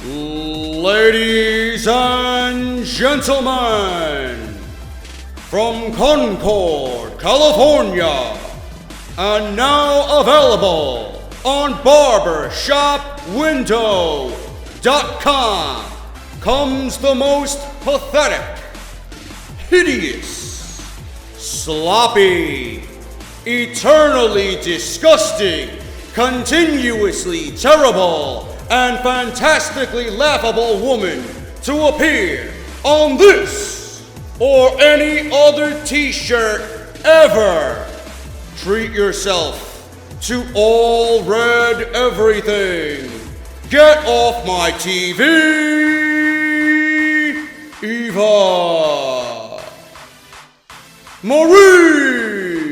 Ladies and gentlemen, from Concord, California, and now available on barbershopwindow.com comes the most pathetic, hideous, sloppy, eternally disgusting, continuously terrible, and fantastically laughable woman to appear on this or any other t-shirt ever. Treat yourself to all red everything. Get off my TV, Eva Marie.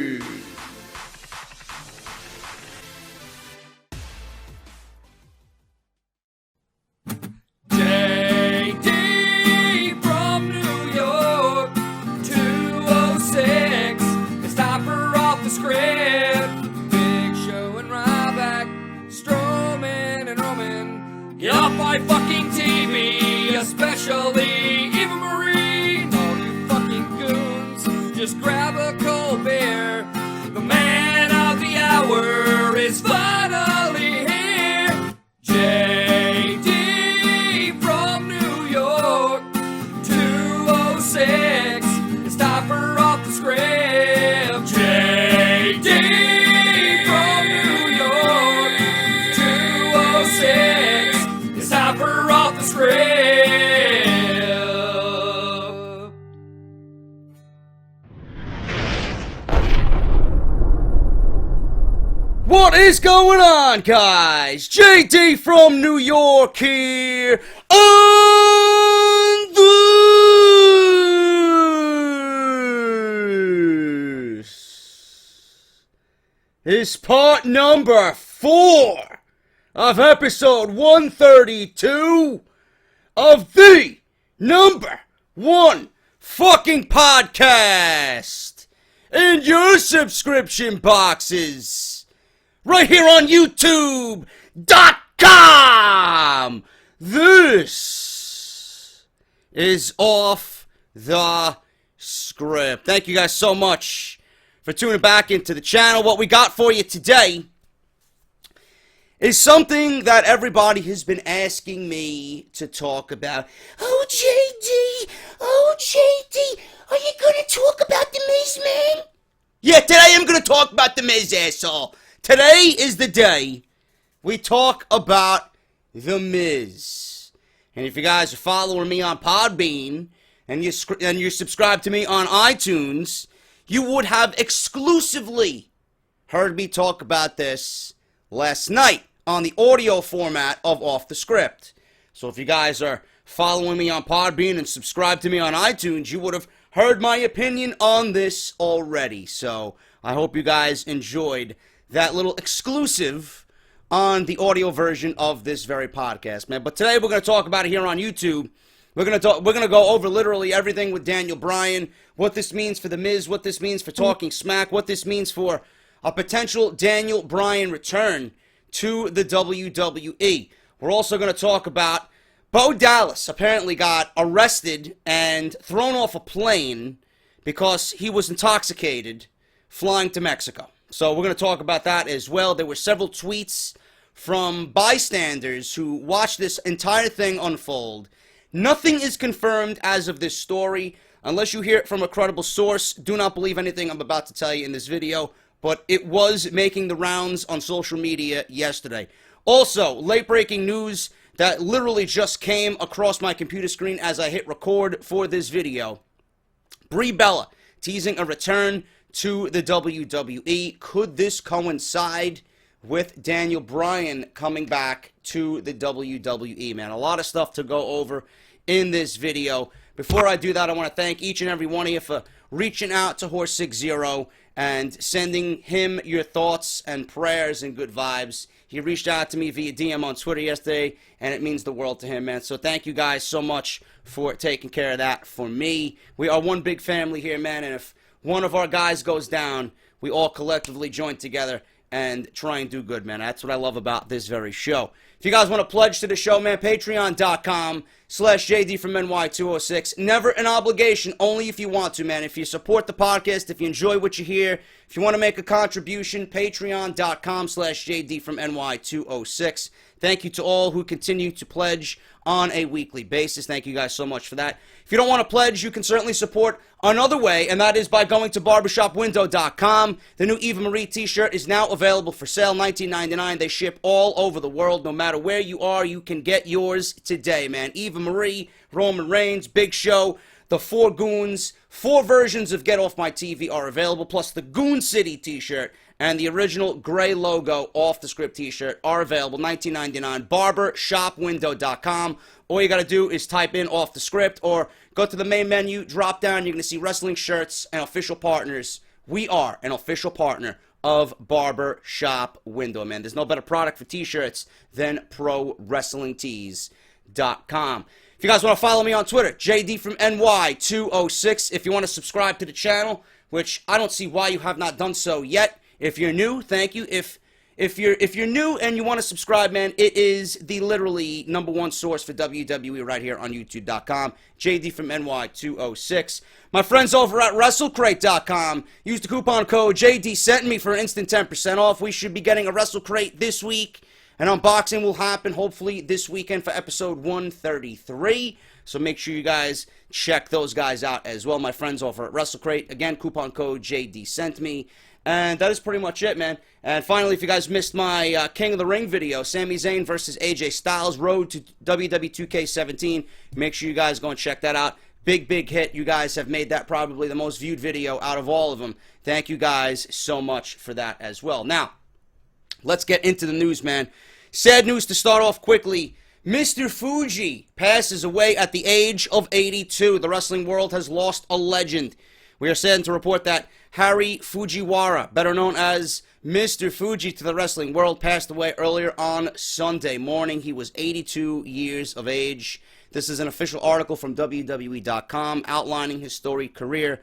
Fucking TV, especially Eva Marie, and all you fucking goons. Just grab a cold beer. The man of the hour is finally here. JD from New York, 206. It's time for Off the Script. JD from New York, 206. Time for Off the Script. What is going on, guys? JD from New York here on this is part number 4 of episode 132 of the number 1 fucking podcast in your subscription boxes right here on YouTube.com. This is Off the Script. Thank you guys so much for tuning back into the channel. What we got for you today is something that everybody has been asking me to talk about. Oh, JD, are you going to talk about The Miz, man? Yeah, today I'm going to talk about The Miz, asshole. Today is the day we talk about The Miz. And if you guys are following me on Podbean and you're subscribed to me on iTunes, you would have exclusively heard me talk about this last night on the audio format of Off the Script. So if you guys are following me on Podbean and subscribed to me on iTunes, you would have heard my opinion on this already. So I hope you guys enjoyed that little exclusive on the audio version of this very podcast, man. But today we're going to talk about it here on YouTube. We're going to go over literally everything with Daniel Bryan, what this means for The Miz, what this means for Talking Smack, what this means for a potential Daniel Bryan return to the WWE. We're also going to talk about Bo Dallas apparently got arrested and thrown off a plane because he was intoxicated flying to Mexico. So we're going to talk about that as well. There were several tweets from bystanders who watched this entire thing unfold. Nothing is confirmed as of this story. Unless you hear it from a credible source, do not believe anything I'm about to tell you in this video. But it was making the rounds on social media yesterday. Also, late-breaking news that literally just came across my computer screen as I hit record for this video. Brie Bella teasing a return to the WWE. Could this coincide with Daniel Bryan coming back to the WWE, man? A lot of stuff to go over in this video. Before I do that, I want to thank each and every one of you for reaching out to HORSESIXZERO and sending him your thoughts and prayers and good vibes. He reached out to me via DM on Twitter yesterday, and it means the world to him, man. So thank you guys so much for taking care of that for me. We are one big family here, man, and if one of our guys goes down, we all collectively join together and try and do good, man. That's what I love about this very show. If you guys want to pledge to the show, man, patreon.com/JD from NY206. Never an obligation, only if you want to, man. If you support the podcast, if you enjoy what you hear, if you want to make a contribution, patreon.com/JD from NY206. Thank you to all who continue to pledge on a weekly basis. Thank you guys so much for that. If you don't want to pledge, you can certainly support another way, and that is by going to barbershopwindow.com. The new Eva Marie t-shirt is now available for sale, $19.99. They ship all over the world. No matter where you are, you can get yours today, man. Eva Marie, Roman Reigns, Big Show, the Four Goons, 4 versions of Get Off My TV are available, plus the Goon City t-shirt and the original gray logo Off The Script t-shirt are available, $19.99, barbershopwindow.com. All you got to do is type in Off The Script or go to the main menu, drop down, you're going to see wrestling shirts and official partners. We are an official partner of Barber Shop Window, man. There's no better product for t-shirts than ProWrestlingTees.com. If you guys want to follow me on Twitter, JD from NY206. If you want to subscribe to the channel, which I don't see why you have not done so yet. If you're new, thank you. If you're new and you want to subscribe, man, it is the literally #1 source for WWE right here on YouTube.com. JD from NY206. My friends over at WrestleCrate.com. Use the coupon code JD sent me for an instant 10% off. We should be getting a WrestleCrate this week. An unboxing will happen hopefully this weekend for episode 133. So make sure you guys check those guys out as well. My friends over at WrestleCrate. Again, coupon code JD sent me. And that is pretty much it, man. And finally, if you guys missed my King of the Ring video, Sami Zayn versus AJ Styles, Road to WWE 2K17, make sure you guys go and check that out. Big, big hit. You guys have made that probably the most viewed video out of all of them. Thank you guys so much for that as well. Now, let's get into the news, man. Sad news to start off quickly. Mr. Fuji passes away at the age of 82. The wrestling world has lost a legend. We are saddened to report that Harry Fujiwara, better known as Mr. Fuji to the wrestling world, passed away earlier on Sunday morning. He was 82 years of age. This is an official article from WWE.com outlining his storied career.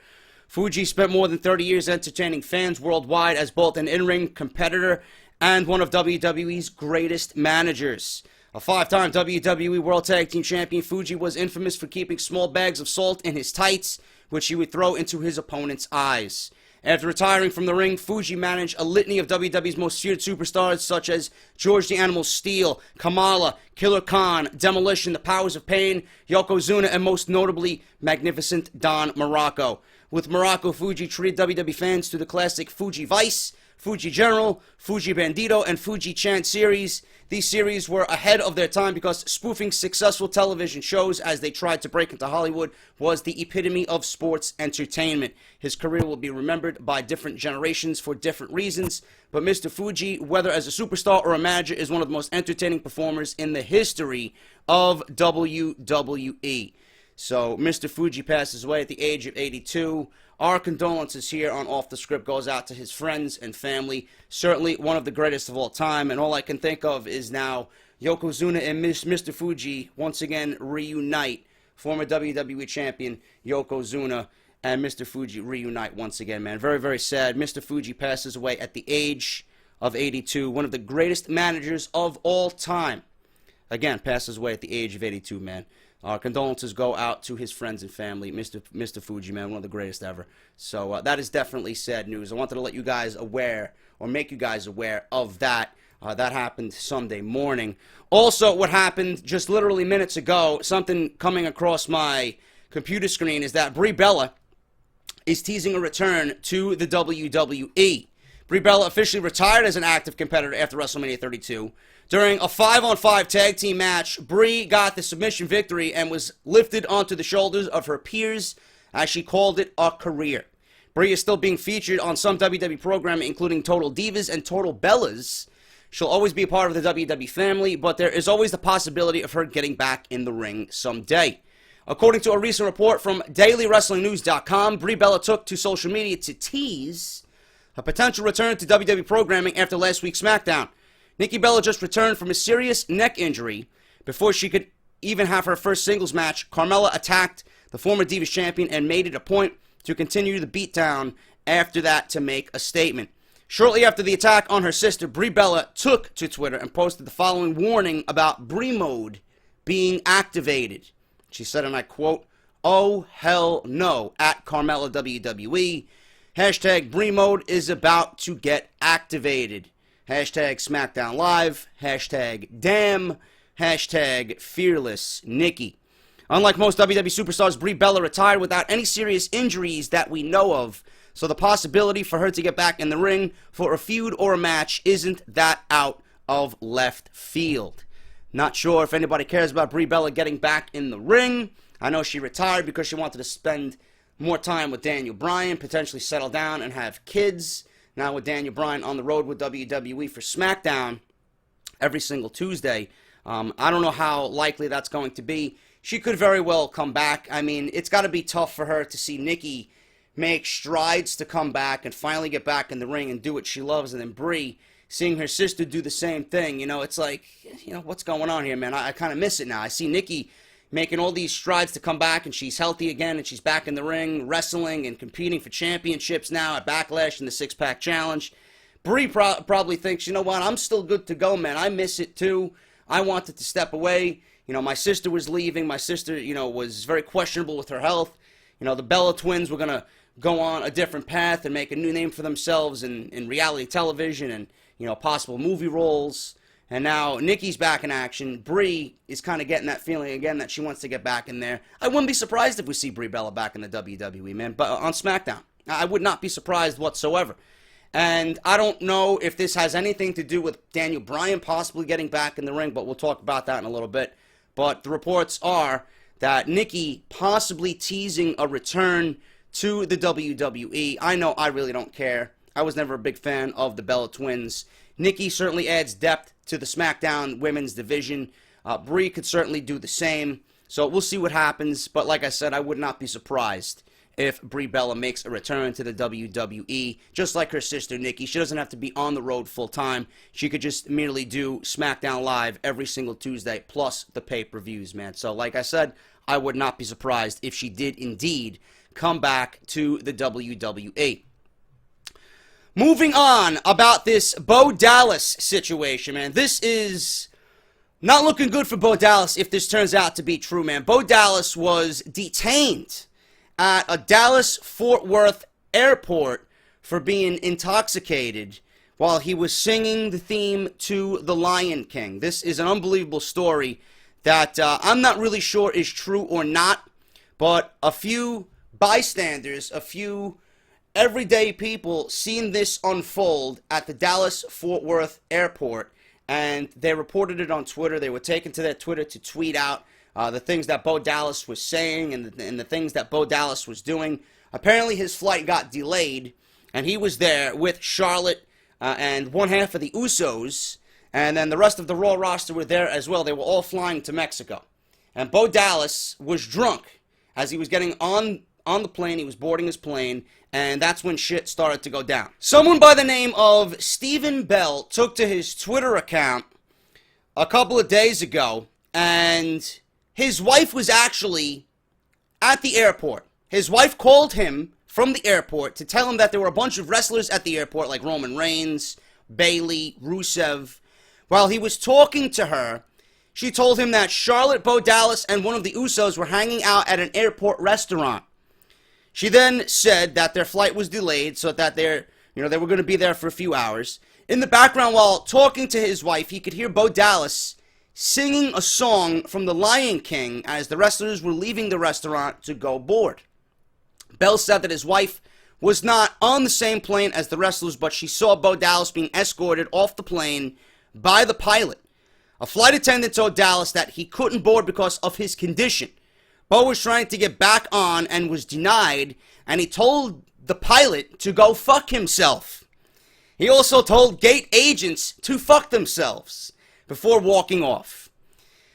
Fuji spent more than 30 years entertaining fans worldwide as both an in-ring competitor and one of WWE's greatest managers. A 5-time WWE World Tag Team Champion, Fuji was infamous for keeping small bags of salt in his tights, which he would throw into his opponent's eyes. After retiring from the ring, Fuji managed a litany of WWE's most feared superstars such as George the Animal Steele, Kamala, Killer Khan, Demolition, The Powers of Pain, Yokozuna, and most notably, Magnificent Don Muraco. With Muraco, Fuji treated WWE fans to the classic Fuji Vice, Fuji General, Fuji Bandito, and Fuji Chant series. These series were ahead of their time because spoofing successful television shows as they tried to break into Hollywood was the epitome of sports entertainment. His career will be remembered by different generations for different reasons, but Mr. Fuji, whether as a superstar or a manager, is one of the most entertaining performers in the history of WWE. So, Mr. Fuji passes away at the age of 82. Our condolences here on Off The Script goes out to his friends and family. Certainly one of the greatest of all time, and all I can think of is now Yokozuna and Mr. Fuji once again reunite. Former WWE Champion Yokozuna and Mr. Fuji reunite once again, man. Very, very sad. Mr. Fuji passes away at the age of 82. One of the greatest managers of all time. Again, passes away at the age of 82, man. Our condolences go out to his friends and family. Mr. Fuji, man, one of the greatest ever. So that is definitely sad news. I wanted to let you guys aware, or make you guys aware of that. That happened Sunday morning. Also, what happened just literally minutes ago, something coming across my computer screen, is that Brie Bella is teasing a return to the WWE. Brie Bella officially retired as an active competitor after WrestleMania 32. During a 5-on-5 tag team match, Brie got the submission victory and was lifted onto the shoulders of her peers as she called it a career. Brie is still being featured on some WWE programming, including Total Divas and Total Bellas. She'll always be a part of the WWE family, but there is always the possibility of her getting back in the ring someday. According to a recent report from DailyWrestlingNews.com, Brie Bella took to social media to tease a potential return to WWE programming after last week's SmackDown. Nikki Bella just returned from a serious neck injury. Before she could even have her first singles match, Carmella attacked the former Divas champion and made it a point to continue the beatdown after that to make a statement. Shortly after the attack on her sister, Brie Bella took to Twitter and posted the following warning about Brie mode being activated. She said, and I quote, "Oh, hell no, at Carmella WWE. Hashtag Brie mode is about to get activated. Hashtag SmackDown Live. Hashtag damn. Hashtag Fearless Nikki." Unlike most WWE superstars, Brie Bella retired without any serious injuries that we know of, so the possibility for her to get back in the ring for a feud or a match isn't that out of left field. Not sure if anybody cares about Brie Bella getting back in the ring. I know she retired because she wanted to spend more time with Daniel Bryan, potentially settle down and have kids. Now with Daniel Bryan on the road with WWE for SmackDown every single Tuesday, I don't know how likely that's going to be. She could very well come back. I mean, it's got to be tough for her to see Nikki make strides to come back and finally get back in the ring and do what she loves, and then Brie seeing her sister do the same thing. You know, it's like, you know, what's going on here, man? I kind of miss it now. I see Nikki making all these strides to come back, and she's healthy again, and she's back in the ring, wrestling and competing for championships now at Backlash and the Six Pack Challenge. Brie probably thinks, you know what, I'm still good to go, man. I miss it too. I wanted to step away. You know, my sister was leaving. My sister, you know, was very questionable with her health. You know, the Bella twins were going to go on a different path and make a new name for themselves in reality television and, you know, possible movie roles. And now Nikki's back in action. Brie is kind of getting that feeling again that she wants to get back in there. I wouldn't be surprised if we see Brie Bella back in the WWE, man, but on SmackDown. I would not be surprised whatsoever. And I don't know if this has anything to do with Daniel Bryan possibly getting back in the ring, but we'll talk about that in a little bit. But the reports are that Nikki possibly teasing a return to the WWE. I know I really don't care. I was never a big fan of the Bella Twins. Nikki certainly adds depth to the SmackDown women's division. Brie could certainly do the same. So we'll see what happens. But like I said, I would not be surprised if Brie Bella makes a return to the WWE, just like her sister Nikki. She doesn't have to be on the road full time. She could just merely do SmackDown Live every single Tuesday, plus the pay-per-views, man. So like I said, I would not be surprised if she did indeed come back to the WWE. Moving on about this Bo Dallas situation, man. This is not looking good for Bo Dallas if this turns out to be true, man. Bo Dallas was detained at a Dallas-Fort Worth airport for being intoxicated while he was singing the theme to The Lion King. This is an unbelievable story that I'm not really sure is true or not, but a few bystanders, a few everyday people seen this unfold at the Dallas-Fort Worth airport, and they reported it on Twitter. They were taken to their Twitter to tweet out the things that Bo Dallas was saying and the things that Bo Dallas was doing. Apparently his flight got delayed, and he was there with Charlotte and one half of the Usos, and then the rest of the Raw roster were there as well. They were all flying to Mexico. And Bo Dallas was drunk as he was getting on the plane. He was boarding his plane, and that's when shit started to go down. Someone by the name of Stephen Bell took to his Twitter account a couple of days ago, and his wife was actually at the airport. His wife called him from the airport to tell him that there were a bunch of wrestlers at the airport, like Roman Reigns, Bayley, Rusev. While he was talking to her, she told him that Charlotte, Bo Dallas, and one of the Usos were hanging out at an airport restaurant. She then said that their flight was delayed, so that they were going to be there for a few hours. In the background, while talking to his wife, he could hear Bo Dallas singing a song from The Lion King as the wrestlers were leaving the restaurant to go board. Bell said that his wife was not on the same plane as the wrestlers, but she saw Bo Dallas being escorted off the plane by the pilot. A flight attendant told Dallas that he couldn't board because of his condition. Bo was trying to get back on and was denied, and he told the pilot to go fuck himself. He also told gate agents to fuck themselves before walking off.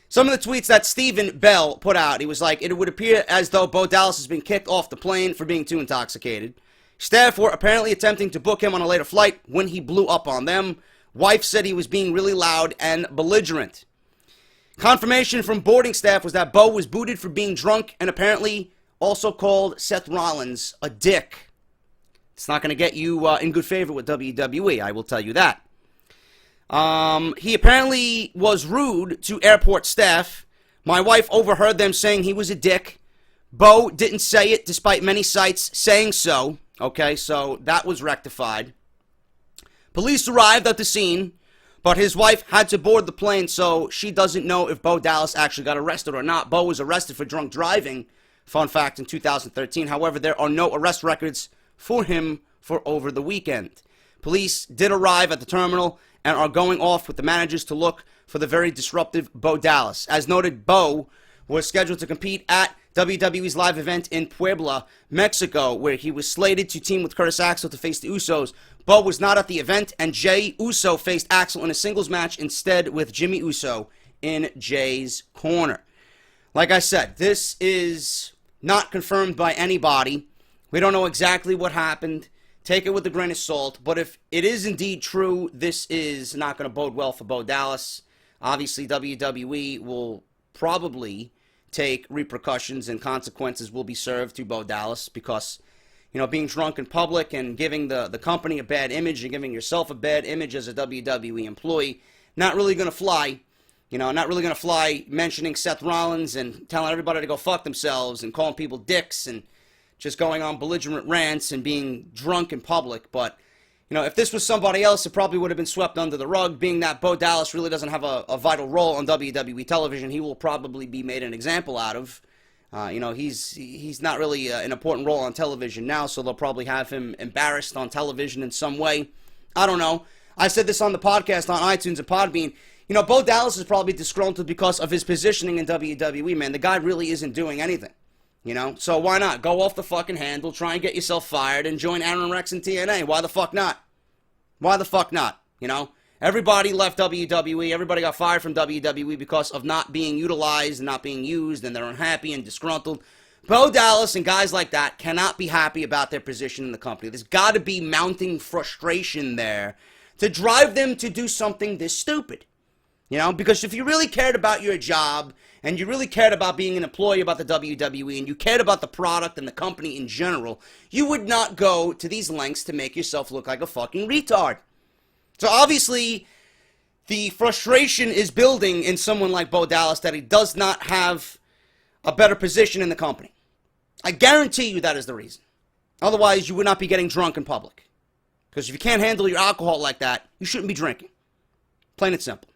Some of the tweets that Stephen Bell put out, he was like, it would appear as though Bo Dallas has been kicked off the plane for being too intoxicated. Staff were apparently attempting to book him on a later flight when he blew up on them. Wife said he was being really loud and belligerent. Confirmation from boarding staff was that Bo was booted for being drunk and apparently also called Seth Rollins a dick. It's not going to get you in good favor with WWE, I will tell you that. He apparently was rude to airport staff. My wife overheard them saying he was a dick. Bo didn't say it despite many sites saying so. Okay, so that was rectified. Police arrived at the scene, but his wife had to board the plane, so she doesn't know if Bo Dallas actually got arrested or not. Bo was arrested for drunk driving, fun fact, in 2013. However, there are no arrest records for him for over the weekend. Police did arrive at the terminal and are going off with the managers to look for the very disruptive Bo Dallas. As noted, Bo was scheduled to compete at WWE's live event in Puebla, Mexico, where he was slated to team with Curtis Axel to face the Usos. Bo was not at the event, and Jey Uso faced Axel in a singles match instead, with Jimmy Uso in Jey's corner. Like I said, this is not confirmed by anybody. We don't know exactly what happened. Take it with a grain of salt. But if it is indeed true, this is not going to bode well for Bo Dallas. Obviously, WWE will probably take repercussions, and consequences will be served to Bo Dallas because, you know, being drunk in public and giving the company a bad image and giving yourself a bad image as a WWE employee, not really going to fly. You know, not really going to fly mentioning Seth Rollins and telling everybody to go fuck themselves and calling people dicks and just going on belligerent rants and being drunk in public. But, you know, if this was somebody else, it probably would have been swept under the rug. Being that Bo Dallas really doesn't have a vital role on WWE television, he will probably be made an example out of. You know, he's not really an important role on television now, so they'll probably have him embarrassed on television in some way. I don't know. I said this on the podcast on iTunes and Podbean. You know, Bo Dallas is probably disgruntled because of his positioning in WWE, man. The guy really isn't doing anything. You know, so why not? Go off the fucking handle, try and get yourself fired, and join Aaron Rex and TNA. Why the fuck not? Why the fuck not? You know, everybody left WWE, everybody got fired from WWE because of not being utilized and not being used, and they're unhappy and disgruntled. Bo Dallas and guys like that cannot be happy about their position in the company. There's got to be mounting frustration there to drive them to do something this stupid. You know, because if you really cared about your job and you really cared about being an employee about the WWE and you cared about the product and the company in general, you would not go to these lengths to make yourself look like a fucking retard. So obviously, the frustration is building in someone like Bo Dallas that he does not have a better position in the company. I guarantee you that is the reason. Otherwise, you would not be getting drunk in public. Because if you can't handle your alcohol like that, you shouldn't be drinking. Plain and simple.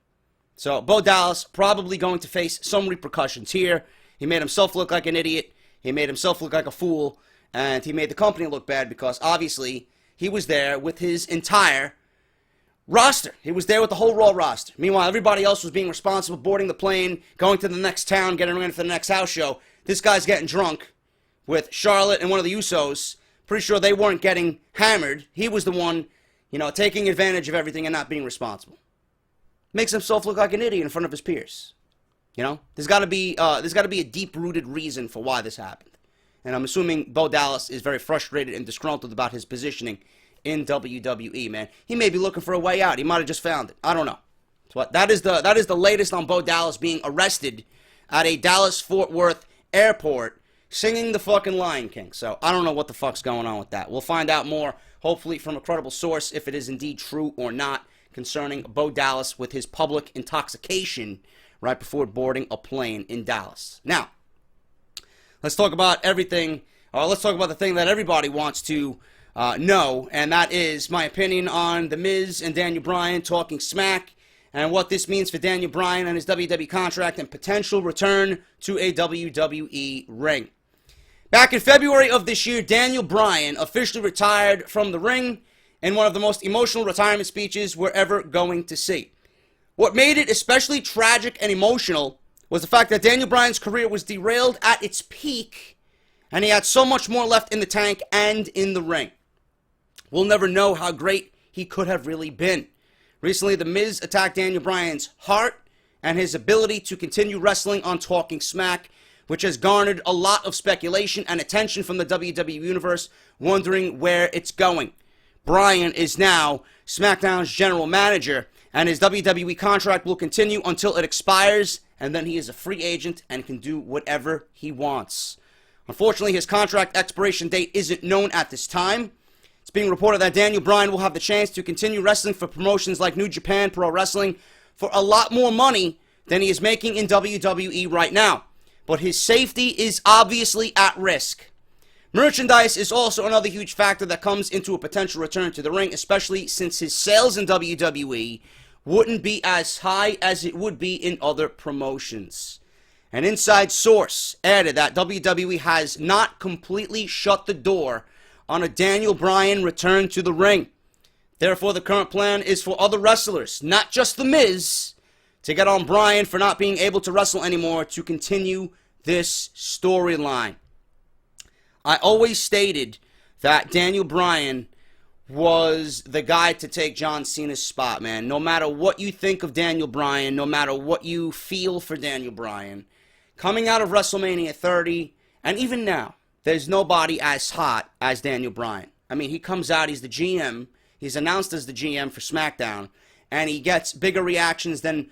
So, Bo Dallas probably going to face some repercussions here. He made himself look like an idiot. He made himself look like a fool. And he made the company look bad because, obviously, he was there with his entire roster. He was there with the whole Raw roster. Meanwhile, everybody else was being responsible, boarding the plane, going to the next town, getting ready for the next house show. This guy's getting drunk with Charlotte and one of the Usos. Pretty sure they weren't getting hammered. He was the one, you know, taking advantage of everything and not being responsible. Makes himself look like an idiot in front of his peers. You know, there's got to be a deep-rooted reason for why this happened. And I'm assuming Bo Dallas is very frustrated and disgruntled about his positioning in WWE, man. He may be looking for a way out. He might have just found it. I don't know. So that is the latest on Bo Dallas being arrested at a Dallas-Fort Worth airport singing the fucking Lion King. So I don't know what the fuck's going on with that. We'll find out more, hopefully from a credible source, if it is indeed true or not, concerning Bo Dallas with his public intoxication right before boarding a plane in Dallas. Now, let's talk about everything, or let's talk about the thing that everybody wants to know, and that is my opinion on The Miz and Daniel Bryan talking smack, and what this means for Daniel Bryan and his WWE contract and potential return to a WWE ring. Back in February of this year, Daniel Bryan officially retired from the ring in one of the most emotional retirement speeches we're ever going to see. What made it especially tragic and emotional was the fact that Daniel Bryan's career was derailed at its peak, and he had so much more left in the tank and in the ring. We'll never know how great he could have really been. Recently, The Miz attacked Daniel Bryan's heart and his ability to continue wrestling on Talking Smack, which has garnered a lot of speculation and attention from the WWE Universe, wondering where it's going. Bryan is now SmackDown's general manager, and his WWE contract will continue until it expires, and then he is a free agent and can do whatever he wants. Unfortunately, his contract expiration date isn't known at this time. It's being reported that Daniel Bryan will have the chance to continue wrestling for promotions like New Japan Pro Wrestling for a lot more money than he is making in WWE right now. But his safety is obviously at risk. Merchandise is also another huge factor that comes into a potential return to the ring, especially since his sales in WWE wouldn't be as high as it would be in other promotions. An inside source added that WWE has not completely shut the door on a Daniel Bryan return to the ring. Therefore, the current plan is for other wrestlers, not just The Miz, to get on Bryan for not being able to wrestle anymore to continue this storyline. I always stated that Daniel Bryan was the guy to take John Cena's spot, man. No matter what you think of Daniel Bryan, no matter what you feel for Daniel Bryan, coming out of WrestleMania 30, and even now, there's nobody as hot as Daniel Bryan. I mean, he comes out, he's the GM, he's announced as the GM for SmackDown, and he gets bigger reactions than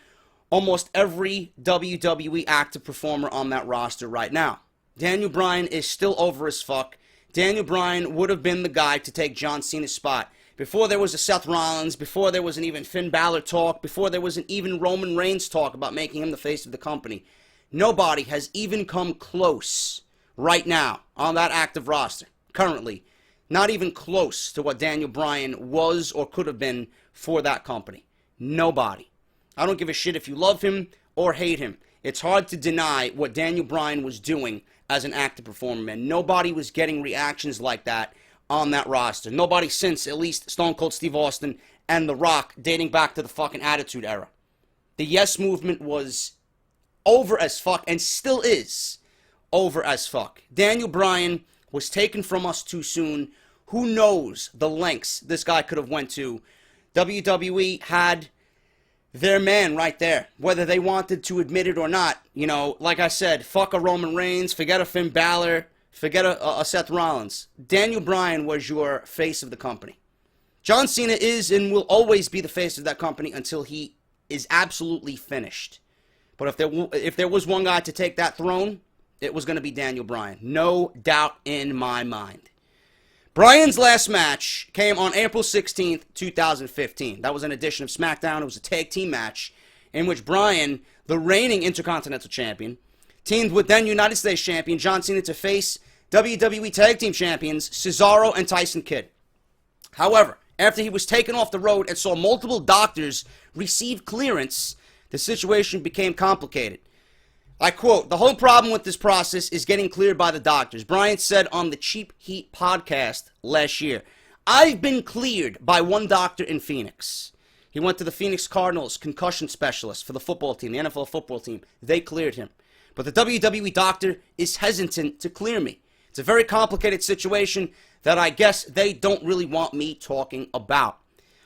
almost every WWE active performer on that roster right now. Daniel Bryan is still over as fuck. Daniel Bryan would have been the guy to take John Cena's spot. Before there was a Seth Rollins, before there was an even Finn Balor talk, before there was an even Roman Reigns talk about making him the face of the company. Nobody has even come close right now on that active roster, currently. Not even close to what Daniel Bryan was or could have been for that company. Nobody. I don't give a shit if you love him or hate him. It's hard to deny what Daniel Bryan was doing as an active performer, man. Nobody was getting reactions like that on that roster. Nobody since, at least, Stone Cold Steve Austin and The Rock, dating back to the fucking Attitude Era. The Yes Movement was over as fuck, and still is over as fuck. Daniel Bryan was taken from us too soon. Who knows the lengths this guy could have went to. WWE had their man right there, whether they wanted to admit it or not. You know, like I said, fuck a Roman Reigns, forget a Finn Balor, forget a Seth Rollins. Daniel Bryan was your face of the company. John Cena is and will always be the face of that company until he is absolutely finished. But if there was one guy to take that throne, it was going to be Daniel Bryan. No doubt in my mind. Bryan's last match came on April 16th, 2015. That was an edition of SmackDown. It was a tag team match in which Bryan, the reigning Intercontinental Champion, teamed with then United States Champion John Cena to face WWE Tag Team Champions Cesaro and Tyson Kidd. However, after he was taken off the road and saw multiple doctors receive clearance, the situation became complicated. I quote, "The whole problem with this process is getting cleared by the doctors." Bryan said on the Cheap Heat podcast last year, "I've been cleared by one doctor in Phoenix." He went to the Phoenix Cardinals concussion specialist for the football team, the NFL football team. They cleared him. But the WWE doctor is hesitant to clear me. It's a very complicated situation that I guess they don't really want me talking about.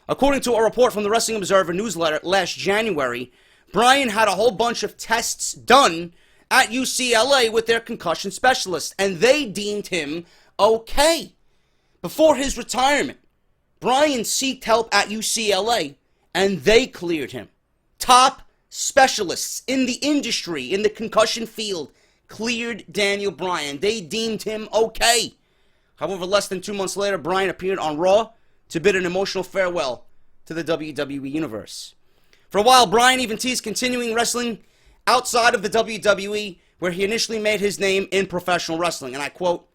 According to a report from the Wrestling Observer newsletter last January, Bryan had a whole bunch of tests done at UCLA with their concussion specialist, and they deemed him okay. Before his retirement, Bryan sought help at UCLA, and they cleared him. Top specialists in the industry, in the concussion field, cleared Daniel Bryan. They deemed him okay. However, less than 2 months later, Bryan appeared on Raw to bid an emotional farewell to the WWE Universe. For a while, Bryan even teased continuing wrestling outside of the WWE, where he initially made his name in professional wrestling. And I quote,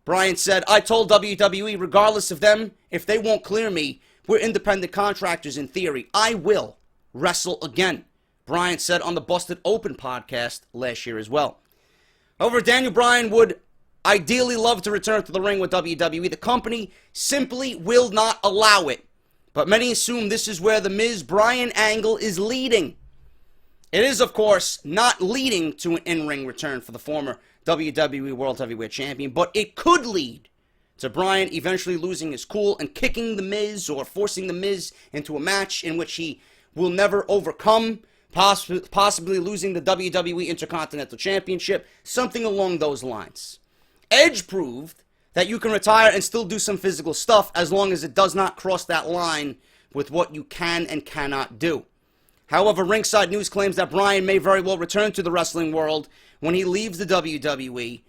Bryan said, "I told WWE, regardless of them, if they won't clear me, we're independent contractors in theory. I will wrestle again," Bryan said on the Busted Open podcast last year as well. However, Daniel Bryan would ideally love to return to the ring with WWE. The company simply will not allow it. But many assume this is where the Miz-Bryan angle is leading. It is, of course, not leading to an in-ring return for the former WWE World Heavyweight Champion, but it could lead to Bryan eventually losing his cool and kicking the Miz or forcing the Miz into a match in which he will never overcome, possibly losing the WWE Intercontinental Championship, something along those lines. Edge proved that you can retire and still do some physical stuff as long as it does not cross that line with what you can and cannot do. However, Ringside News claims that Bryan may very well return to the wrestling world when he leaves the WWE.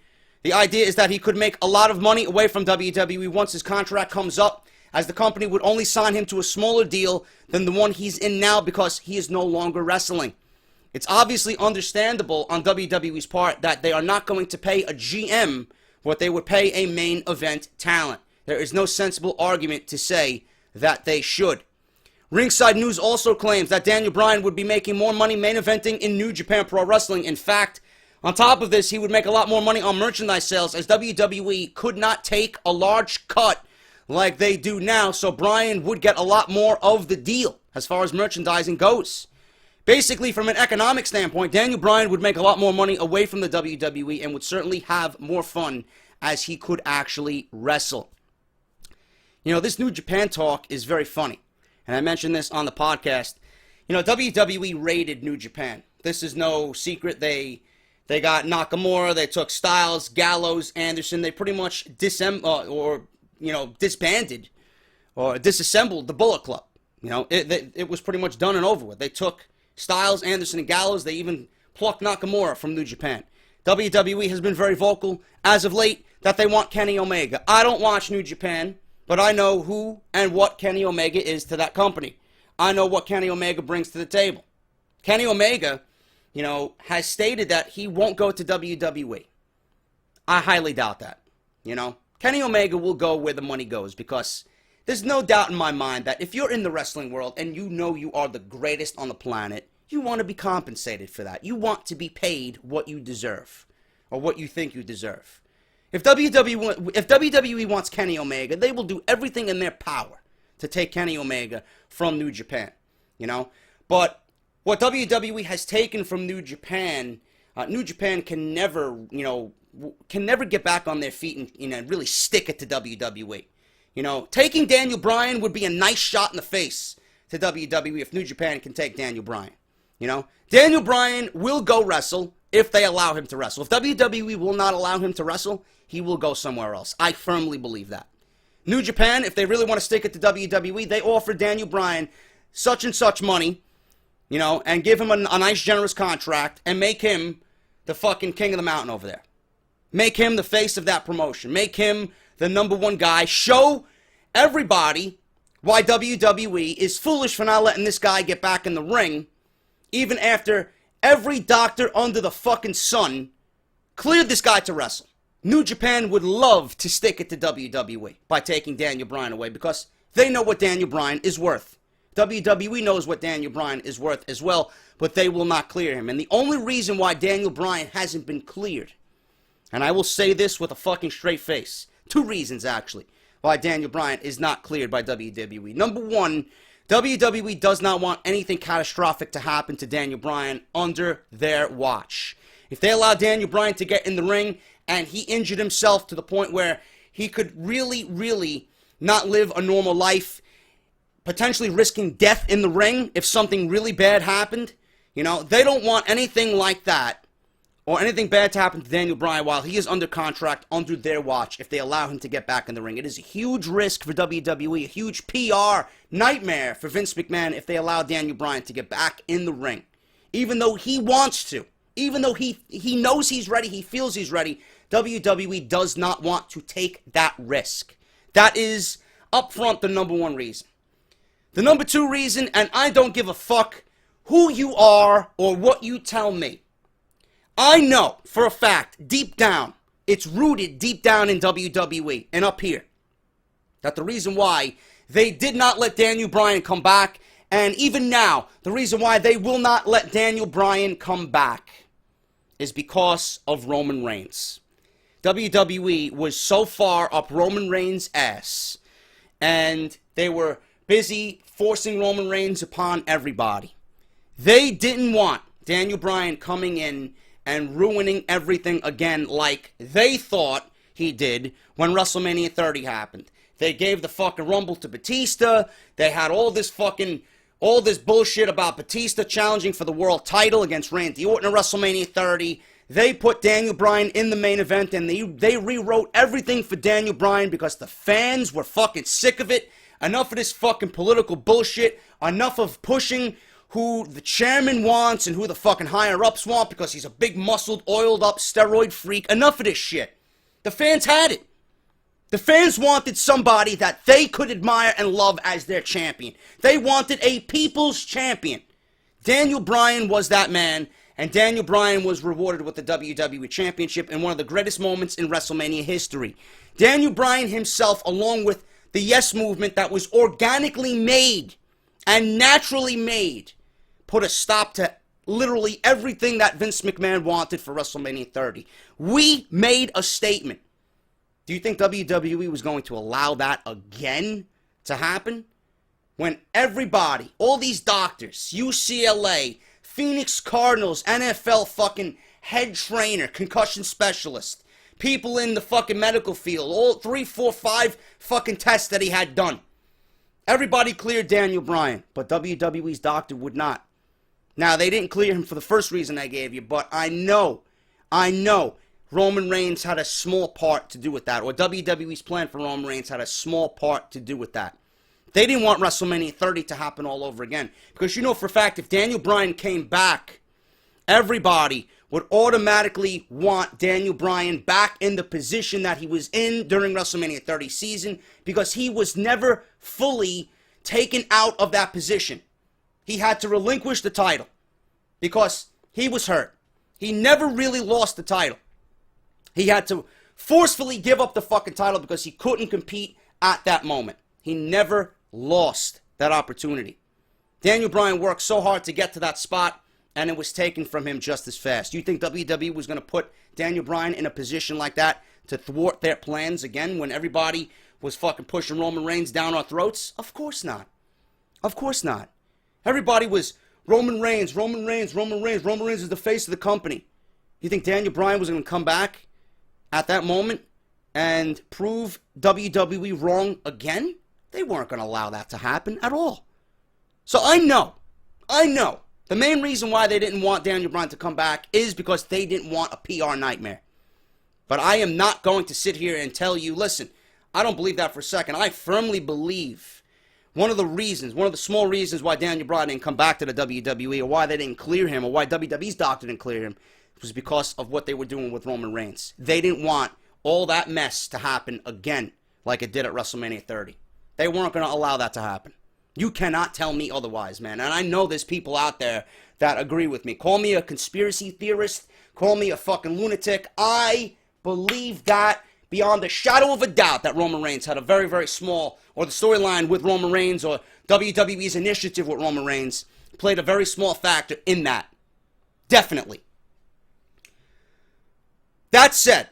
The idea is that he could make a lot of money away from WWE once his contract comes up, as the company would only sign him to a smaller deal than the one he's in now because he is no longer wrestling. It's obviously understandable on WWE's part that they are not going to pay a GM what they would pay a main event talent. There is no sensible argument to say that they should. Ringside News also claims that Daniel Bryan would be making more money main eventing in New Japan Pro Wrestling. In fact, on top of this, he would make a lot more money on merchandise sales, as WWE could not take a large cut like they do now, so Bryan would get a lot more of the deal as far as merchandising goes. Basically, from an economic standpoint, Daniel Bryan would make a lot more money away from the WWE and would certainly have more fun as he could actually wrestle. You know, this New Japan talk is very funny, and I mentioned this on the podcast. You know, WWE raided New Japan. This is no secret. They got Nakamura, they took Styles, Gallows, Anderson. They pretty much disbanded or disassembled the Bullet Club. You know, it was pretty much done and over with. They took Styles, Anderson, and Gallows. They even plucked Nakamura from New Japan. WWE has been very vocal as of late that they want Kenny Omega. I don't watch New Japan, but I know who and what Kenny Omega is to that company. I know what Kenny Omega brings to the table. Kenny Omega, you know, has stated that he won't go to WWE. I highly doubt that. You know, Kenny Omega will go where the money goes, because there's no doubt in my mind that if you're in the wrestling world and you know you are the greatest on the planet, you want to be compensated for that. You want to be paid what you deserve, or what you think you deserve. If WWE wants Kenny Omega, they will do everything in their power to take Kenny Omega from New Japan, you know. But what WWE has taken from New Japan can never, get back on their feet and really stick it to WWE. You know, taking Daniel Bryan would be a nice shot in the face to WWE if New Japan can take Daniel Bryan. You know, Daniel Bryan will go wrestle if they allow him to wrestle. If WWE will not allow him to wrestle, he will go somewhere else. I firmly believe that. New Japan, if they really want to stick it to WWE, they offer Daniel Bryan such and such money, you know, and give him a nice generous contract and make him the fucking king of the mountain over there. Make him the face of that promotion. Make him the number one guy. Show everybody why WWE is foolish for not letting this guy get back in the ring, even after every doctor under the fucking sun cleared this guy to wrestle. New Japan would love to stick it to WWE by taking Daniel Bryan away, because they know what Daniel Bryan is worth. WWE knows what Daniel Bryan is worth as well, but they will not clear him. And the only reason why Daniel Bryan hasn't been cleared, and I will say this with a fucking straight face, two reasons actually why Daniel Bryan is not cleared by WWE. Number one, WWE does not want anything catastrophic to happen to Daniel Bryan under their watch. If they allow Daniel Bryan to get in the ring and he injured himself to the point where he could really not live a normal life, potentially risking death in the ring if something really bad happened, you know, they don't want anything like that or anything bad to happen to Daniel Bryan while he is under contract under their watch if they allow him to get back in the ring. It is a huge risk for WWE, a huge PR nightmare for Vince McMahon if they allow Daniel Bryan to get back in the ring. Even though he wants to, even though he knows he's ready, he feels he's ready, WWE does not want to take that risk. That is, up front, the number one reason. The number two reason, and I don't give a fuck who you are or what you tell me. I know for a fact, deep down, it's rooted deep down in WWE and up here, that the reason why they did not let Daniel Bryan come back, and even now, the reason why they will not let Daniel Bryan come back is because of Roman Reigns. WWE was so far up Roman Reigns' ass, and they were busy forcing Roman Reigns upon everybody. They didn't want Daniel Bryan coming in and ruining everything again like they thought he did when WrestleMania 30 happened. They gave the fucking Rumble to Batista. They had all this bullshit about Batista challenging for the world title against Randy Orton at WrestleMania 30. They put Daniel Bryan in the main event, and they rewrote everything for Daniel Bryan because the fans were fucking sick of it. Enough of this fucking political bullshit. Enough of pushing who the chairman wants and who the fucking higher-ups want because he's a big, muscled, oiled-up steroid freak. Enough of this shit. The fans had it. The fans wanted somebody that they could admire and love as their champion. They wanted a people's champion. Daniel Bryan was that man, and Daniel Bryan was rewarded with the WWE Championship in one of the greatest moments in WrestleMania history. Daniel Bryan himself, along with the Yes Movement that was organically made and naturally made, put a stop to literally everything that Vince McMahon wanted for WrestleMania 30. We made a statement. Do you think WWE was going to allow that again to happen? When everybody, all these doctors, UCLA, Phoenix Cardinals, NFL fucking head trainer, concussion specialist, people in the fucking medical field, all 3, 4, 5 fucking tests that he had done. Everybody cleared Daniel Bryan, but WWE's doctor would not. Now, they didn't clear him for the first reason I gave you, but I know Roman Reigns had a small part to do with that, or WWE's plan for Roman Reigns had a small part to do with that. They didn't want WrestleMania 30 to happen all over again, because you know for a fact, if Daniel Bryan came back, everybody would automatically want Daniel Bryan back in the position that he was in during WrestleMania 30 season, because he was never fully taken out of that position. He had to relinquish the title because he was hurt. He never really lost the title. He had to forcefully give up the fucking title because he couldn't compete at that moment. He never lost that opportunity. Daniel Bryan worked so hard to get to that spot, and it was taken from him just as fast. You think WWE was going to put Daniel Bryan in a position like that to thwart their plans again when everybody was fucking pushing Roman Reigns down our throats? Of course not. Of course not. Everybody was Roman Reigns, Roman Reigns, Roman Reigns. Roman Reigns is the face of the company. You think Daniel Bryan was going to come back at that moment and prove WWE wrong again? They weren't going to allow that to happen at all. So I know. The main reason why they didn't want Daniel Bryan to come back is because they didn't want a PR nightmare. But I am not going to sit here and tell you, listen, I don't believe that for a second. I firmly believe one of the small reasons why Daniel Bryan didn't come back to the WWE, or why they didn't clear him, or why WWE's doctor didn't clear him, was because of what they were doing with Roman Reigns. They didn't want all that mess to happen again like it did at WrestleMania 30. They weren't going to allow that to happen. You cannot tell me otherwise, man. And I know there's people out there that agree with me. Call me a conspiracy theorist. Call me a fucking lunatic. I believe that beyond a shadow of a doubt that Roman Reigns had a very, very small, or the storyline with Roman Reigns, or WWE's initiative with Roman Reigns played a very small factor in that. Definitely. That said,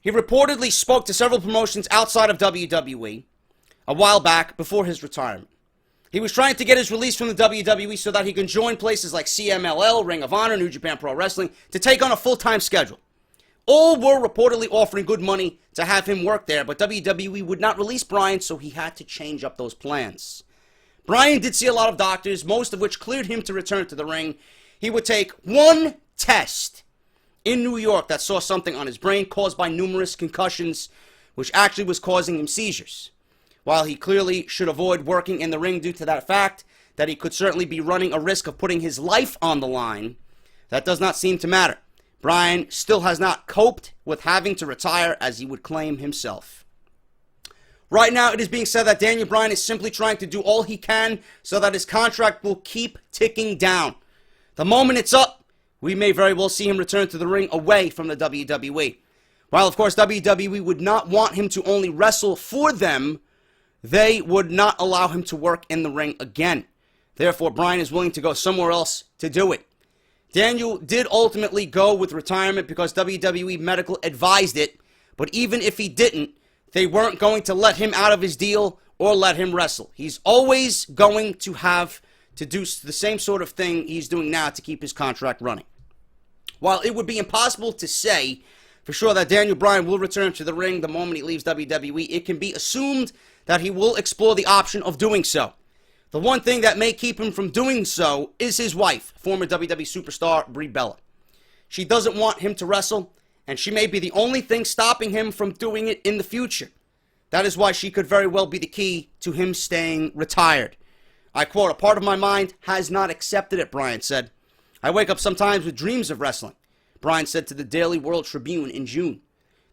he reportedly spoke to several promotions outside of WWE a while back before his retirement. He was trying to get his release from the WWE so that he can join places like CMLL, Ring of Honor, New Japan Pro Wrestling to take on a full-time schedule. All were reportedly offering good money to have him work there, but WWE would not release Bryan, so he had to change up those plans. Bryan did see a lot of doctors, most of which cleared him to return to the ring. He would take one test in New York that saw something on his brain caused by numerous concussions, which actually was causing him seizures. While he clearly should avoid working in the ring due to that fact, that he could certainly be running a risk of putting his life on the line, that does not seem to matter. Bryan still has not coped with having to retire as he would claim himself. Right now, it is being said that Daniel Bryan is simply trying to do all he can so that his contract will keep ticking down. The moment it's up, we may very well see him return to the ring away from the WWE. While, of course, WWE would not want him to only wrestle for them, they would not allow him to work in the ring again. Therefore, Bryan is willing to go somewhere else to do it. Daniel did ultimately go with retirement because WWE Medical advised it, but even if he didn't, they weren't going to let him out of his deal or let him wrestle. He's always going to have to do the same sort of thing he's doing now to keep his contract running. While it would be impossible to say for sure that Daniel Bryan will return to the ring the moment he leaves WWE, it can be assumed that he will explore the option of doing so. The one thing that may keep him from doing so is his wife, former WWE superstar Brie Bella. She doesn't want him to wrestle, and she may be the only thing stopping him from doing it in the future. That is why she could very well be the key to him staying retired. I quote, "A part of my mind has not accepted it," Bryan said. "I wake up sometimes with dreams of wrestling," Bryan said to the Daily World Tribune in June.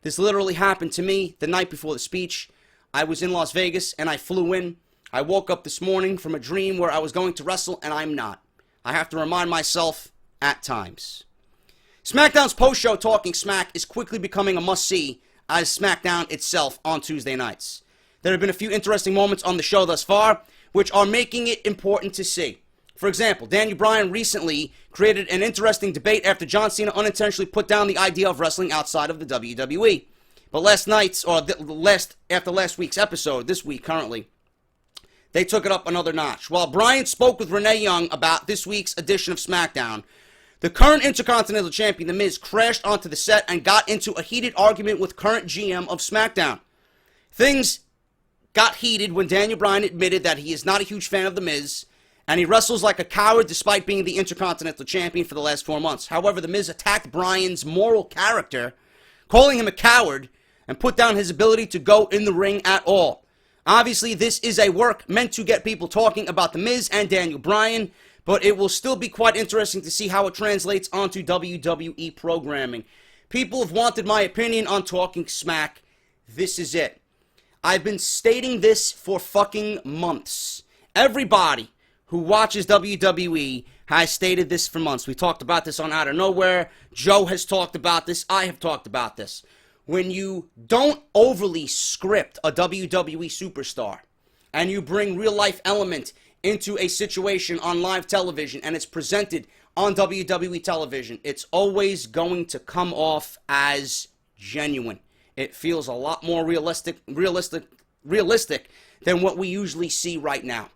This literally happened to me the night before the speech. I was in Las Vegas and I flew in. I woke up this morning from a dream where I was going to wrestle and I'm not. I have to remind myself at times. SmackDown's post-show Talking Smack is quickly becoming a must-see as SmackDown itself on Tuesday nights. There have been a few interesting moments on the show thus far, which are making it important to see. For example, Daniel Bryan recently created an interesting debate after John Cena unintentionally put down the idea of wrestling outside of the WWE. But after last week's episode, this week currently, they took it up another notch. While Bryan spoke with Renee Young about this week's edition of SmackDown, the current Intercontinental Champion, The Miz, crashed onto the set and got into a heated argument with current GM of SmackDown. Things got heated when Daniel Bryan admitted that he is not a huge fan of The Miz, and he wrestles like a coward despite being the Intercontinental Champion for the last 4 months. However, The Miz attacked Bryan's moral character, calling him a coward, and put down his ability to go in the ring at all. Obviously, this is a work meant to get people talking about The Miz and Daniel Bryan, but it will still be quite interesting to see how it translates onto WWE programming. People have wanted my opinion on Talking Smack. This is it. I've been stating this for fucking months. Everybody who watches WWE has stated this for months. We talked about this on Out of Nowhere. Joe has talked about this. I have talked about this. When you don't overly script a WWE superstar and you bring real-life element into a situation on live television and it's presented on WWE television, it's always going to come off as genuine. It feels a lot more realistic than what we usually see right now.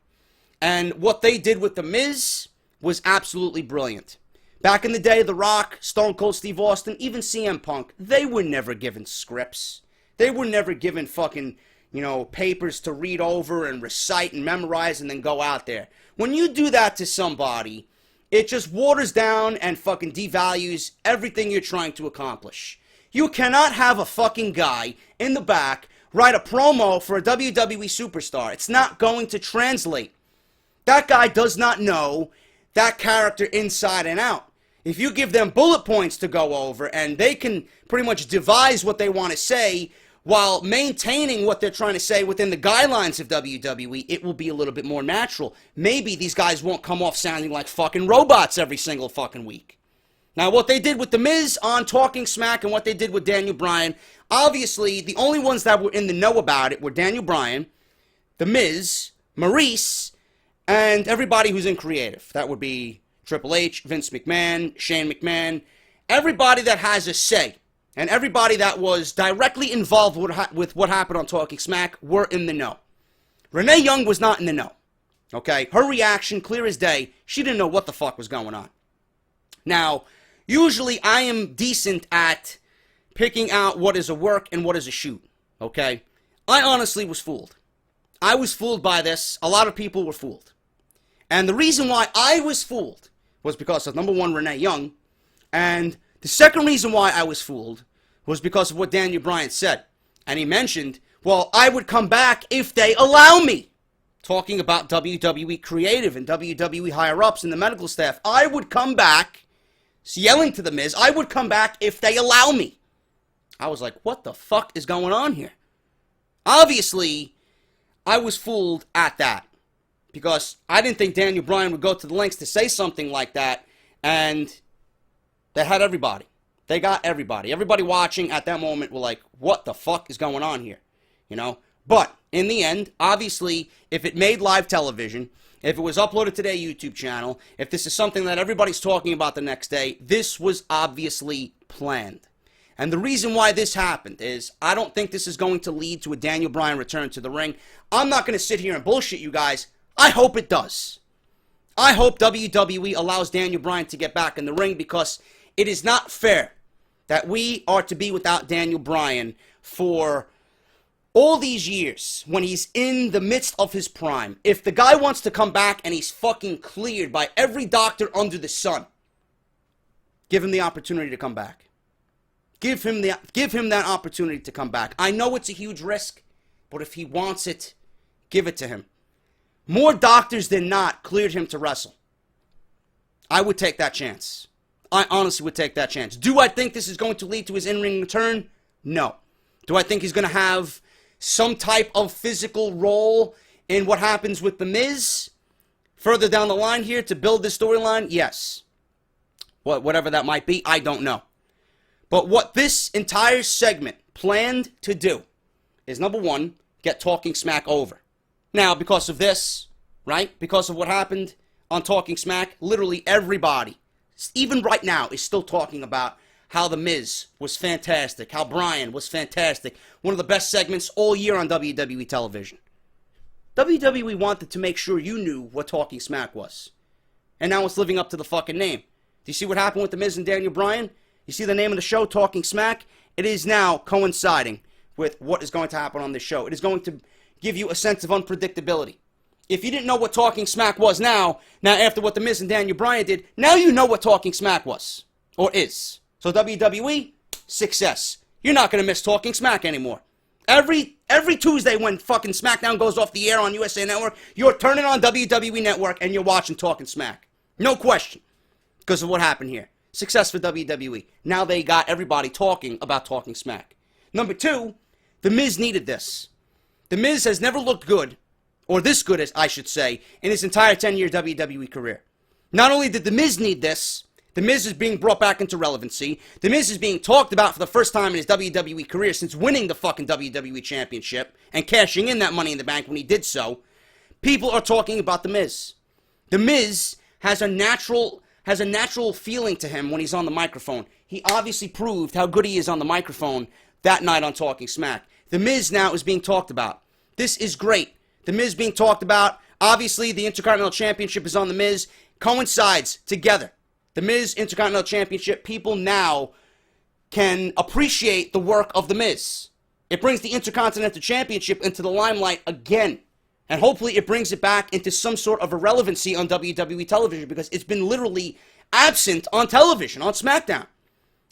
And what they did with The Miz was absolutely brilliant. Back in the day, The Rock, Stone Cold Steve Austin, even CM Punk, they were never given scripts. They were never given fucking, papers to read over and recite and memorize and then go out there. When you do that to somebody, it just waters down and fucking devalues everything you're trying to accomplish. You cannot have a fucking guy in the back write a promo for a WWE superstar. It's not going to translate. That guy does not know that character inside and out. If you give them bullet points to go over and they can pretty much devise what they want to say while maintaining what they're trying to say within the guidelines of WWE, it will be a little bit more natural. Maybe these guys won't come off sounding like fucking robots every single fucking week. Now, what they did with The Miz on Talking Smack and what they did with Daniel Bryan, obviously, the only ones that were in the know about it were Daniel Bryan, The Miz, Maurice, and everybody who's in creative. That would be Triple H, Vince McMahon, Shane McMahon, everybody that has a say, and everybody that was directly involved with what happened on Talking Smack were in the know. Renee Young was not in the know. Okay? Her reaction, clear as day, she didn't know what the fuck was going on. Now, usually I am decent at picking out what is a work and what is a shoot. Okay? I honestly was fooled. I was fooled by this. A lot of people were fooled. And the reason why I was fooled was because of, number one, Renee Young. And the second reason why I was fooled was because of what Daniel Bryan said. And he mentioned, well, I would come back if they allow me. Talking about WWE Creative and WWE higher-ups and the medical staff. I would come back, yelling to The Miz, I would come back if they allow me. I was like, what the fuck is going on here? Obviously, I was fooled at that. Because I didn't think Daniel Bryan would go to the lengths to say something like that. And they had everybody. They got everybody. Everybody watching at that moment were like, what the fuck is going on here? But in the end, obviously, if it made live television, if it was uploaded to their YouTube channel, if this is something that everybody's talking about the next day, this was obviously planned. And the reason why this happened is I don't think this is going to lead to a Daniel Bryan return to the ring. I'm not going to sit here and bullshit you guys. I hope it does. I hope WWE allows Daniel Bryan to get back in the ring because it is not fair that we are to be without Daniel Bryan for all these years when he's in the midst of his prime. If the guy wants to come back and he's fucking cleared by every doctor under the sun, give him the opportunity to come back. Give him that opportunity to come back. I know it's a huge risk, but if he wants it, give it to him. More doctors than not cleared him to wrestle. I would take that chance. I honestly would take that chance. Do I think this is going to lead to his in-ring return? No. Do I think he's going to have some type of physical role in what happens with The Miz further down the line here to build this storyline? Yes. Whatever that might be, I don't know. But what this entire segment planned to do is, number one, get Talking Smack over. Now, because of this, right, because of what happened on Talking Smack, literally everybody, even right now, is still talking about how The Miz was fantastic, how Bryan was fantastic, one of the best segments all year on WWE television. WWE wanted to make sure you knew what Talking Smack was. And now it's living up to the fucking name. Do you see what happened with The Miz and Daniel Bryan? You see the name of the show, Talking Smack? It is now coinciding with what is going to happen on this show. It is going to give you a sense of unpredictability. If you didn't know what Talking Smack was now after what The Miz and Daniel Bryan did, now you know what Talking Smack was, or is. So WWE, success. You're not going to miss Talking Smack anymore. Every Tuesday when fucking SmackDown goes off the air on USA Network, you're turning on WWE Network and you're watching Talking Smack. No question. Because of what happened here. Success for WWE. Now they got everybody talking about Talking Smack. Number two, The Miz needed this. The Miz has never looked good, or this good as I should say, in his entire 10-year WWE career. Not only did The Miz need this, The Miz is being brought back into relevancy. The Miz is being talked about for the first time in his WWE career since winning the fucking WWE Championship and cashing in that Money in the Bank when he did so. People are talking about The Miz. The Miz has a natural feeling to him when he's on the microphone. He obviously proved how good he is on the microphone that night on Talking Smack. The Miz now is being talked about. This is great. The Miz being talked about. Obviously, the Intercontinental Championship is on The Miz. Coincides together. The Miz Intercontinental Championship, people now can appreciate the work of The Miz. It brings the Intercontinental Championship into the limelight again. And hopefully it brings it back into some sort of irrelevancy on WWE television because it's been literally absent on television, on SmackDown.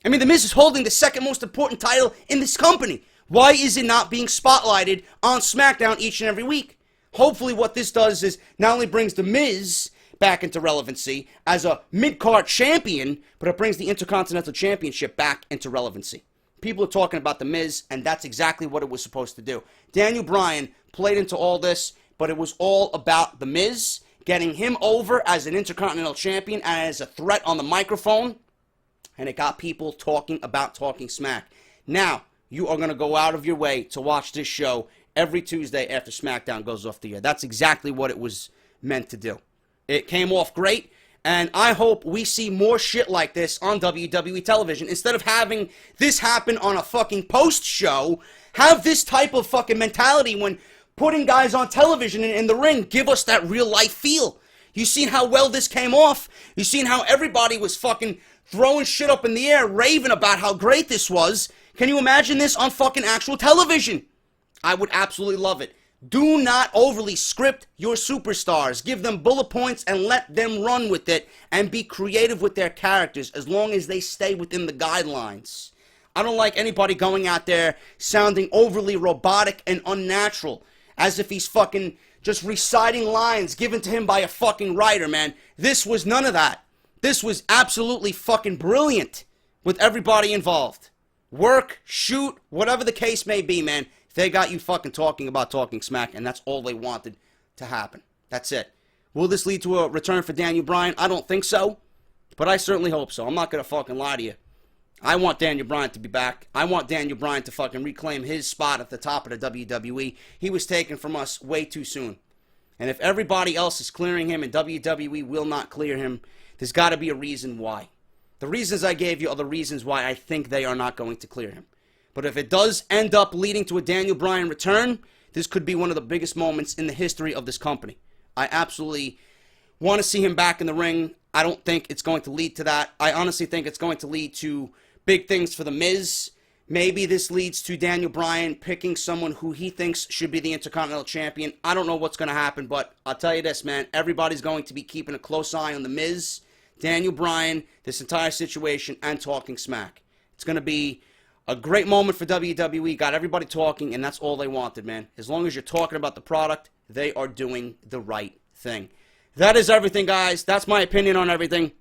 I mean, The Miz is holding the second most important title in this company. Why is it not being spotlighted on SmackDown each and every week? Hopefully what this does is not only brings The Miz back into relevancy as a mid-card champion, but it brings the Intercontinental Championship back into relevancy. People are talking about The Miz, and that's exactly what it was supposed to do. Daniel Bryan played into all this, but it was all about The Miz, getting him over as an Intercontinental Champion and as a threat on the microphone, and it got people talking about Talking Smack. Now, you are going to go out of your way to watch this show every Tuesday after SmackDown goes off the air. That's exactly what it was meant to do. It came off great, and I hope we see more shit like this on WWE television. Instead of having this happen on a fucking post-show, have this type of fucking mentality when putting guys on television in the ring. Give us that real-life feel. You seen how well this came off? You seen how everybody was fucking throwing shit up in the air, raving about how great this was? Can you imagine this on fucking actual television? I would absolutely love it. Do not overly script your superstars. Give them bullet points and let them run with it and be creative with their characters as long as they stay within the guidelines. I don't like anybody going out there sounding overly robotic and unnatural as if he's fucking just reciting lines given to him by a fucking writer, man. This was none of that. This was absolutely fucking brilliant with everybody involved. Work, shoot, whatever the case may be, man. They got you fucking talking about Talking Smack, and that's all they wanted to happen. That's it. Will this lead to a return for Daniel Bryan? I don't think so, but I certainly hope so. I'm not going to fucking lie to you. I want Daniel Bryan to be back. I want Daniel Bryan to fucking reclaim his spot at the top of the WWE. He was taken from us way too soon. And if everybody else is clearing him and WWE will not clear him, there's got to be a reason why. The reasons I gave you are the reasons why I think they are not going to clear him. But if it does end up leading to a Daniel Bryan return, this could be one of the biggest moments in the history of this company. I absolutely want to see him back in the ring. I don't think it's going to lead to that. I honestly think it's going to lead to big things for The Miz. Maybe this leads to Daniel Bryan picking someone who he thinks should be the Intercontinental Champion. I don't know what's going to happen, but I'll tell you this, man. Everybody's going to be keeping a close eye on The Miz, Daniel Bryan, this entire situation, and Talking Smack. It's going to be a great moment for WWE. Got everybody talking, and that's all they wanted, man. As long as you're talking about the product, they are doing the right thing. That is everything, guys. That's my opinion on everything.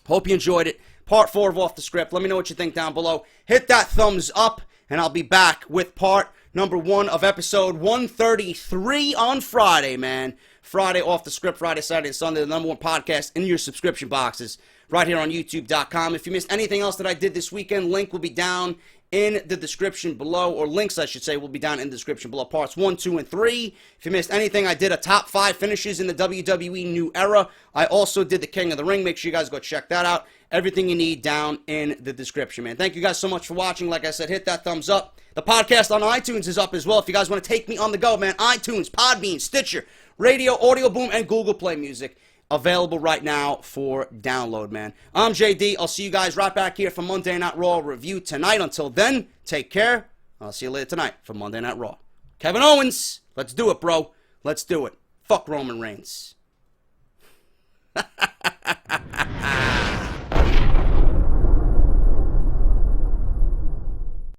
Hope you enjoyed it. Part 4 of Off the Script. Let me know what you think down below. Hit that thumbs up and I'll be back with part number 1 of episode 133 on Friday, man. Friday off the script, Friday, Saturday, and Sunday, the number 1 podcast in your subscription boxes right here on YouTube.com. If you missed anything else that I did this weekend, link will be down in the description below, or links, I should say, will be down in the description below. Parts 1, 2, and 3. If you missed anything, I did a top 5 finishes in the WWE New Era. I also did the King of the Ring. Make sure you guys go check that out. Everything you need down in the description, man. Thank you guys so much for watching. Like I said, hit that thumbs up. The podcast on iTunes is up as well. If you guys want to take me on the go, man, iTunes, Podbean, Stitcher, Radio, Audio Boom, and Google Play Music. Available right now for download, man. I'm JD. I'll see you guys right back here for Monday Night Raw review tonight. Until then, take care. I'll see you later tonight for Monday Night Raw. Kevin Owens, let's do it, bro. Let's do it. Fuck Roman Reigns.